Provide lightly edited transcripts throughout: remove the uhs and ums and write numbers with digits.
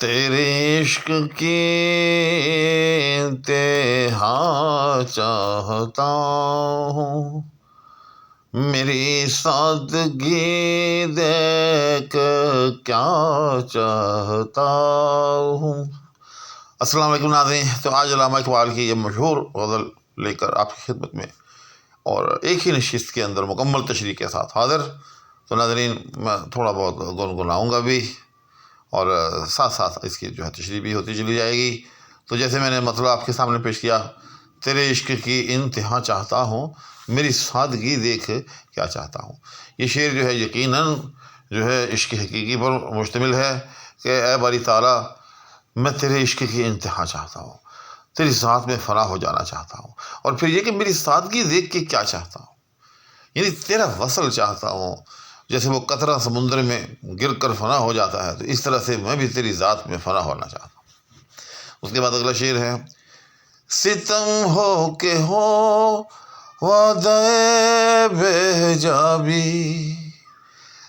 تیرے عشق کی انتہا چاہتا ہوں، میری سادگی دیکھ کیا چاہتا ہوں۔ السلام علیکم ناظرین، تو آج علامہ اقبال کی یہ مشہور غزل لے کر آپ کی خدمت میں اور ایک ہی نشست کے اندر مکمل تشریح کے ساتھ حاضر۔ تو ناظرین، میں تھوڑا بہت گنگناؤں گا بھی اور ساتھ ساتھ اس کی جو ہے تشریح بھی ہوتی چلی جائے گی۔ تو جیسے میں نے مطلب آپ کے سامنے پیش کیا، تیرے عشق کی انتہا چاہتا ہوں، میری سادگی دیکھ کیا چاہتا ہوں۔ یہ شعر جو ہے یقیناً جو ہے عشق حقیقی پر مشتمل ہے کہ اے باری تعالیٰ، میں تیرے عشق کی انتہا چاہتا ہوں، تیری ذات میں فنا ہو جانا چاہتا ہوں، اور پھر یہ کہ میری سادگی دیکھ کے کیا چاہتا ہوں، یعنی تیرا وصل چاہتا ہوں۔ جیسے وہ قطرہ سمندر میں گر کر فنا ہو جاتا ہے، تو اس طرح سے میں بھی تیری ذات میں فنا ہونا چاہتا ہوں۔ اس کے بعد اگلا شعر ہے، ستم ہو کہ ہو وعدہ بے حجابی،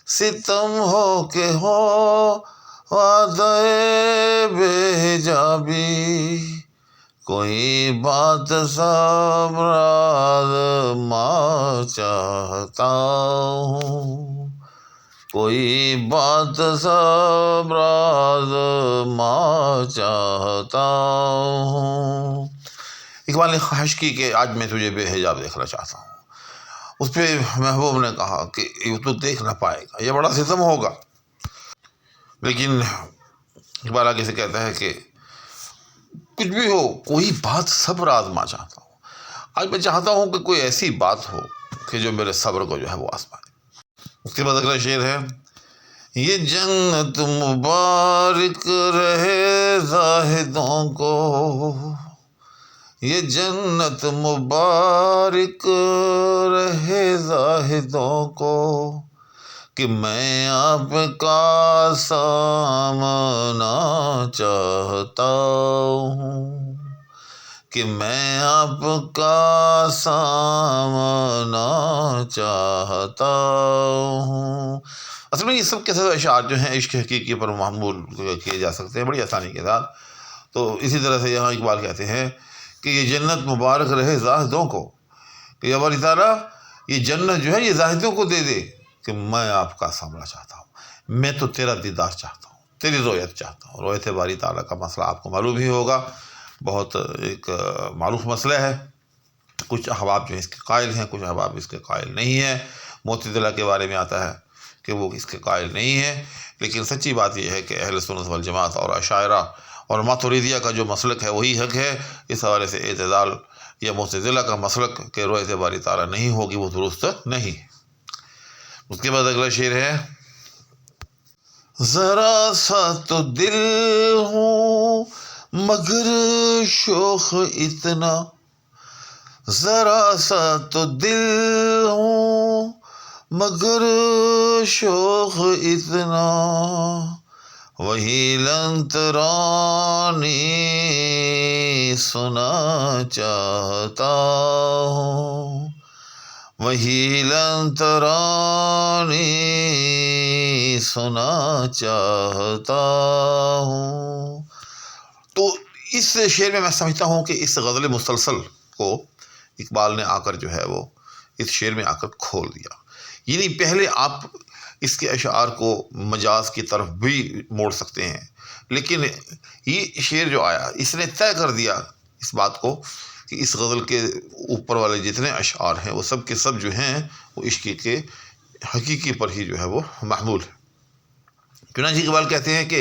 ستم ہو کہ ہو وعدہ بے حجابی، کوئی بات سامراز ماں چاہتا ہوں، کوئی بات سامراز ماں چاہتا ہوں۔ اقبال نے خواہش کی کہ آج میں تجھے بے حجاب دیکھنا چاہتا ہوں۔ اس پہ محبوب نے کہا کہ تو دیکھ نہ پائے گا، یہ بڑا ستم ہوگا۔ لیکن اقبال آگے سے کہتا ہے کہ کچھ بھی ہو، کوئی بات صبر آزما چاہتا ہوں۔ آج میں چاہتا ہوں کہ کوئی ایسی بات ہو کہ جو میرے صبر کو جو ہے وہ آزمائے۔ اس کے بعد اگلا شعر ہے، یہ جنت مبارک رہے زاہدوں کو، یہ جنت مبارک رہے زاہدوں کو، کہ میں آپ کا سامنا چاہتا ہوں، کہ میں آپ کا سامنا چاہتا ہوں۔ اصل میں یہ سب کے سب اشعار جو ہیں عشق حقیقی پر محمول کیے جا سکتے ہیں بڑی آسانی کے ساتھ۔ تو اسی طرح سے یہاں اقبال کہتے ہیں کہ یہ جنت مبارک رہے زاہدوں کو، کہ یا باری تعالیٰ یہ جنت جو ہے یہ زاہدوں کو دے دے، کہ میں آپ کا سامنا چاہتا ہوں، میں تو تیرا دیدار چاہتا ہوں، تیری رؤیت چاہتا ہوں۔ رؤیت باری تعالیٰ کا مسئلہ آپ کو معلوم ہی ہوگا، بہت ایک معروف مسئلہ ہے۔ کچھ احباب جو ہیں اس کے قائل ہیں، کچھ احباب اس کے قائل نہیں ہیں۔ معتزلہ کے بارے میں آتا ہے کہ وہ اس کے قائل نہیں ہیں، لیکن سچی بات یہ ہے کہ اہل سنت والجماعت اور اشاعرہ اور ماتریدیہ کا جو مسلک ہے وہی حق ہے۔ اس حوالے سے اعتزال یا معتزلہ کا مسلک کہ رؤیت باری تعالیٰ نہیں ہوگی، وہ درست نہیں ہے۔ اس کے بعد اگلا شعر ہے، ذرا سا تو دل ہوں مگر شوخ اتنا، ذرا سا تو دل ہوں مگر شوخ اتنا، وہی لن ترانی سنا چاہتا ہوں، وہی لن ترانی سنا چاہتا ہوں۔ تو اس شعر میں سمجھتا ہوں کہ اس غزل مسلسل کو اقبال نے آ کر جو ہے وہ اس شعر میں آ کر کھول دیا۔ یعنی پہلے آپ اس کے اشعار کو مجاز کی طرف بھی موڑ سکتے ہیں، لیکن یہ شعر جو آیا اس نے طے کر دیا اس بات کو کہ اس غزل کے اوپر والے جتنے اشعار ہیں وہ سب کے سب جو ہیں وہ عشق کے حقیقی پر ہی جو ہے وہ محمول ہے۔ چنانچہ اقبال کہتے ہیں کہ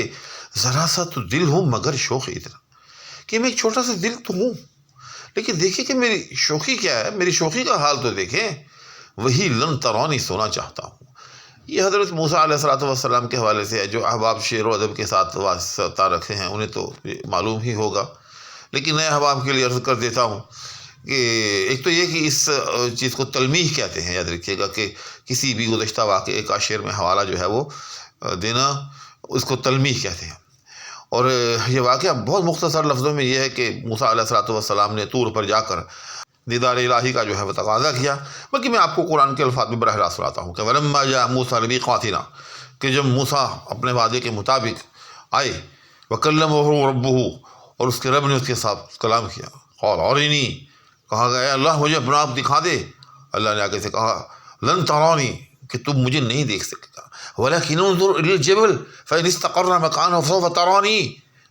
ذرا سا تو دل ہوں مگر شوق اتنا، کہ میں ایک چھوٹا سا دل تو ہوں، لیکن دیکھیں کہ میری شوخی کیا ہے، میری شوخی کا حال تو دیکھیں، وہی لن ترانی سونا چاہتا ہوں۔ یہ حضرت موسیٰ علیہ السلام کے حوالے سے ہے۔ جو احباب شعر و ادب کے ساتھ واسطہ رکھے ہیں انہیں تو معلوم ہی ہوگا، لیکن نئے احباب کے لیے عرض کر دیتا ہوں کہ ایک تو یہ کہ اس چیز کو تلمیح کہتے ہیں، یاد رکھیے گا کہ کسی بھی گزشتہ واقعے کا شعر میں حوالہ جو ہے وہ دینا، اس کو تلمیح کہتے ہیں۔ اور یہ واقعہ بہت مختصر لفظوں میں یہ ہے کہ موسیٰ علیہ السلام نے طور پر جا کر دیدار الہی کا جو ہے وہ تقاضا کیا، بلکہ میں آپ کو قرآن کے الفاظ میں براہ راست سناتا ہوں کہ وَلَمَّا جَاءَ مُوسَىٰ لِمِيقَاتِنَا، کہ جب موسیٰ اپنے وعدے کے مطابق آئے वकल्लमहु रब्बुहु, और उसके रब ने उसके साथ कलाम किया। क़ाल अरिनी, कहा गया अल्लाह मुझे अपना आप दिखा दे। अल्लाह ने आगे से कहा लन तरानी, कि तुम मुझे नहीं देख सकेगा, वलाकिन उन्जुर इलल जबल फ़इन इस्तक़र्रा मकानहु फ़सौफ़ तरानी,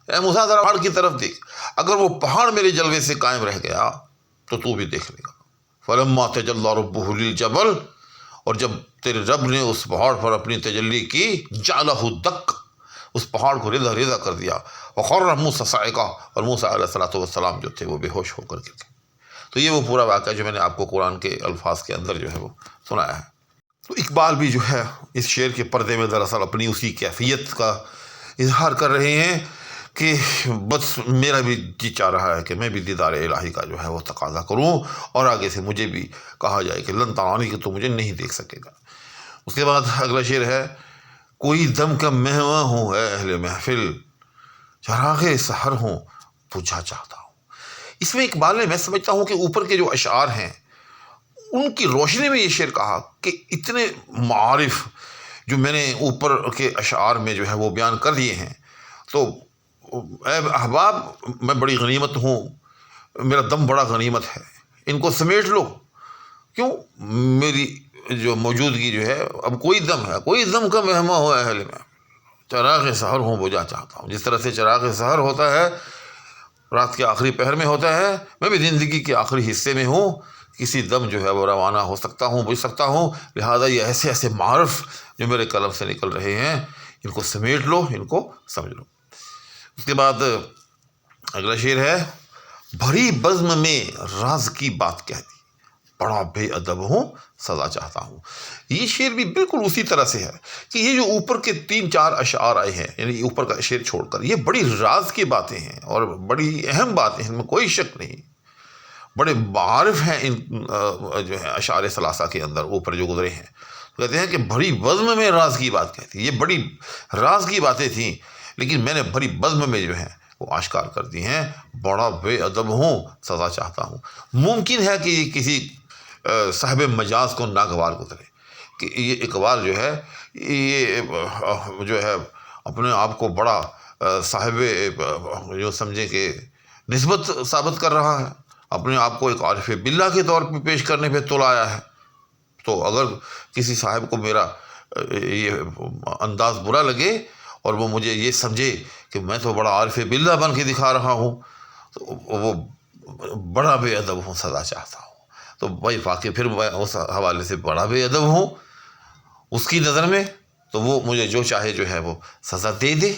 ए मूसा ज़रा पहाड़ की तरफ देख, अगर वो पहाड़ मेरे जलवे से कायम रह गया तो तू भी देख लेगा। फ़लम्मा तजल्ला रब्बुहु लिल जबल, और जब तेरे रब ने उस पहाड़ पर अपनी तजल्ली की, जअलहु दक्का, उस पहाड़ को रेज़ा रेज़ा कर दिया। वख़र्रा मूसा साइक़ा, और मूसा अलैहिस्सलातु वस्सलाम जो थे वो बेहोश होकर गिर गए। तो ये वो पूरा वाक़या जो मैंने आपको कुरान के अल्फाज के अंदर जो है वो सुनाया है। तो इकबाल भी जो है इस शेर के पर्दे में दरअसल अपनी उसी कैफियत का इजहार कर रहे हैं कि बस मेरा भी जी चाह रहा है कि मैं भी दीदार इलाही का जो है वो तकाजा करूं, और आगे से मुझे भी कहा जाए कि लन तरानी, कि तो मुझे नहीं देख सकेगा। उसके बाद अगला शेर है, कोई दम का मेहमा हूँ ऐ अहले महफिल, चराग़े सहर हूँ बुझा चाहता हूँ। इसमें इकबाल ने, मैं समझता हूँ कि ऊपर के जो अशआर हैं उनकी रोशनी में ये शेर कहा कि इतने मारिफ जो मैंने ऊपर के अशआर में जो है वो बयान कर दिए हैं, तो ऐ अहबाब मैं बड़ी गनीमत हूँ, मेरा दम बड़ा गनीमत है, इनको समेट लो। क्यों? मेरी जो मौजूदगी जो है, अब कोई दम है, कोई दम का मेहमा हो अहल में, चराग़ सहर हूँ बुझा चाहता हूँ। जिस तरह से चराग़ सहर होता है, रात के आखिरी पहर में होता है, मैं भी ज़िंदगी के आखिरी हिस्से में हूँ, किसी दम जो है वो रवाना हो सकता हूँ, बुझ सकता हूँ। लिहाजा ये ऐसे ऐसे मारफ जो मेरे कलम से निकल रहे हैं, इनको समेट लो, इनको समझ लो। उसके बाद अगला शेर है, भरी बज़्म में राज की बात कह दी, बड़ा बेअदब हूँ सज़ा चाहता हूँ। ये शेर भी बिल्कुल उसी तरह से है कि ये जो ऊपर के 3-4 अशआर आए हैं, यानी ऊपर का शेर छोड़कर, ये बड़ी राज की बातें हैं और बड़ी अहम बातें हैं, इनमें कोई शक नहीं। बड़े मारिफ हैं इन जो है अशआर सलासा के अंदर ऊपर जो गुजरे हैं। तो कहते हैं कि भरी बज़्म में राज की बात कहती, ये बड़ी राज की बातें थीं, लेकिन मैंने भरी बज़्म में जो है वो आश्कार कर दी हैं, बड़ा बेअदब हूँ सज़ा चाहता हूँ। मुमकिन है कि किसी साहिब मजाज को नागवार गुजरे कि ये इकबाल जो है ये जो है अपने आप को बड़ा साहिब जो समझे कि निस्बत साबित कर रहा है, अपने आप को एक आरिफ बिल्ला के तौर पे पेश करने पे तुला आया है। तो अगर किसी साहिब को मेरा ये अंदाज़ बुरा लगे और वो मुझे ये समझे कि मैं तो बड़ा आरिफ बिल्ला बन के दिखा रहा हूँ, तो वो बड़ा बेअदब हूँ सज़ा चाहता हूँ। तो भाई वाकई फिर मैं उस हवाले से बड़ा बेअदब हूँ उसकी नज़र में, तो वो मुझे जो चाहे जो है वो सज़ा दे दे।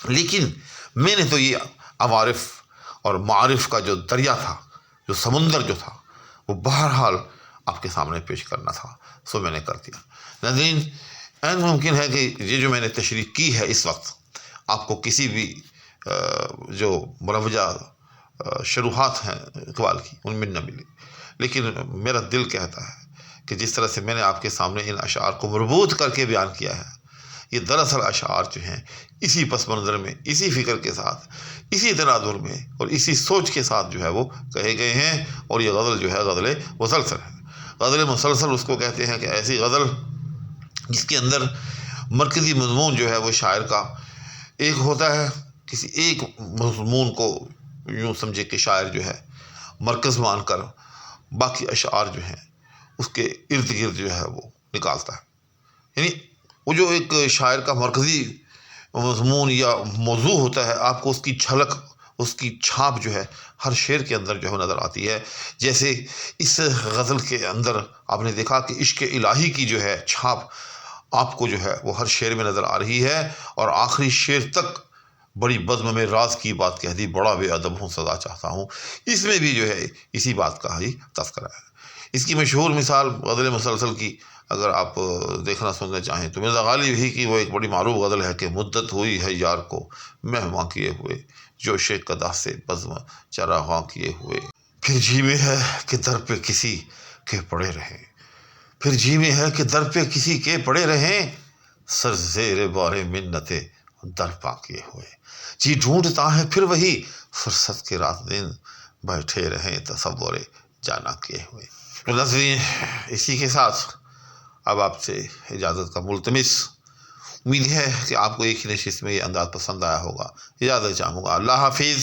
लेकिन मैंने तो ये अवारिफ और मारिफ का जो दरिया था, जो समुंदर जो था, वो बहरहाल आपके सामने पेश करना था, सो मैंने कर दिया। नाज़रीन, ऐन मुमकिन है कि ये जो मैंने तशरीह की है इस वक्त आपको किसी भी जो मुरवजा शुरुआत हैं इकबाल की उनमें न मिले, लेकिन मेरा दिल कहता है कि जिस तरह से मैंने आपके सामने इन अशार को मरबूत करके बयान किया है, ये दरअसल अशार जो हैं इसी पस मंज़र में, इसी फ़िक्र के साथ, इसी तनाजुर में और इसी सोच के साथ जो है वो कहे गए हैं। और ये गज़ल जो है गज़ल मुसलसल है। गज़ल मुसलसल उसको कहते हैं कि ऐसी गज़ल जिसके अंदर मरकज़ी मज़मून जो है वो शायर का एक होता है, किसी एक मज़मून को यूँ समझे कि शायर जो है मरकज़ मान कर बाकी अशार जो हैं उसके इर्द गिर्द जो है वो निकालता है। यानी वो जो एक शायर का मरकज़ी मज़मून या मौजू होता है, आपको उसकी झलक, उसकी छाप जो है हर शेर के अंदर जो है नज़र आती है। जैसे इस गज़ल के अंदर आपने देखा कि इश्क़ इलाही की जो है छाप आपको जो है वो हर शेर में नज़र आ रही है, और आखिरी शेर तक बड़ी बज़्म में राज की बात कह दी, बड़ा बेअदब हूँ सज़ा चाहता हूँ, इसमें भी जो है इसी बात का ही तज़किरा है। इसकी मशहूर मिसाल गज़ल मुसलसल की अगर आप देखना सुनना चाहें तो मिर्ज़ा गालिब ही की वो एक बड़ी मारूफ गज़ल है कि मुद्दत हुई है यार को मेहमा किए हुए, जोशे कदा से बज़्म चराग़ा किए हुए, फिर जी में है कि दर पे किसी के पड़े रहें, फिर जी में है कि दर पे किसी के पड़े रहें, सर ज़ेर बारे मिन्नते दर पा किए हुए, जी ढूंढता है फिर वही फुर्सत के रात दिन बैठे रहें तसव्वुर जाना किए हुए। तो नाज़रीन, इसी के साथ अब आपसे इजाज़त का मुल्तमिस। امید ہے کہ آپ کو ایک ہی نشست میں یہ انداز پسند آیا ہوگا۔ اجازت چاہوں گا، اللہ حافظ۔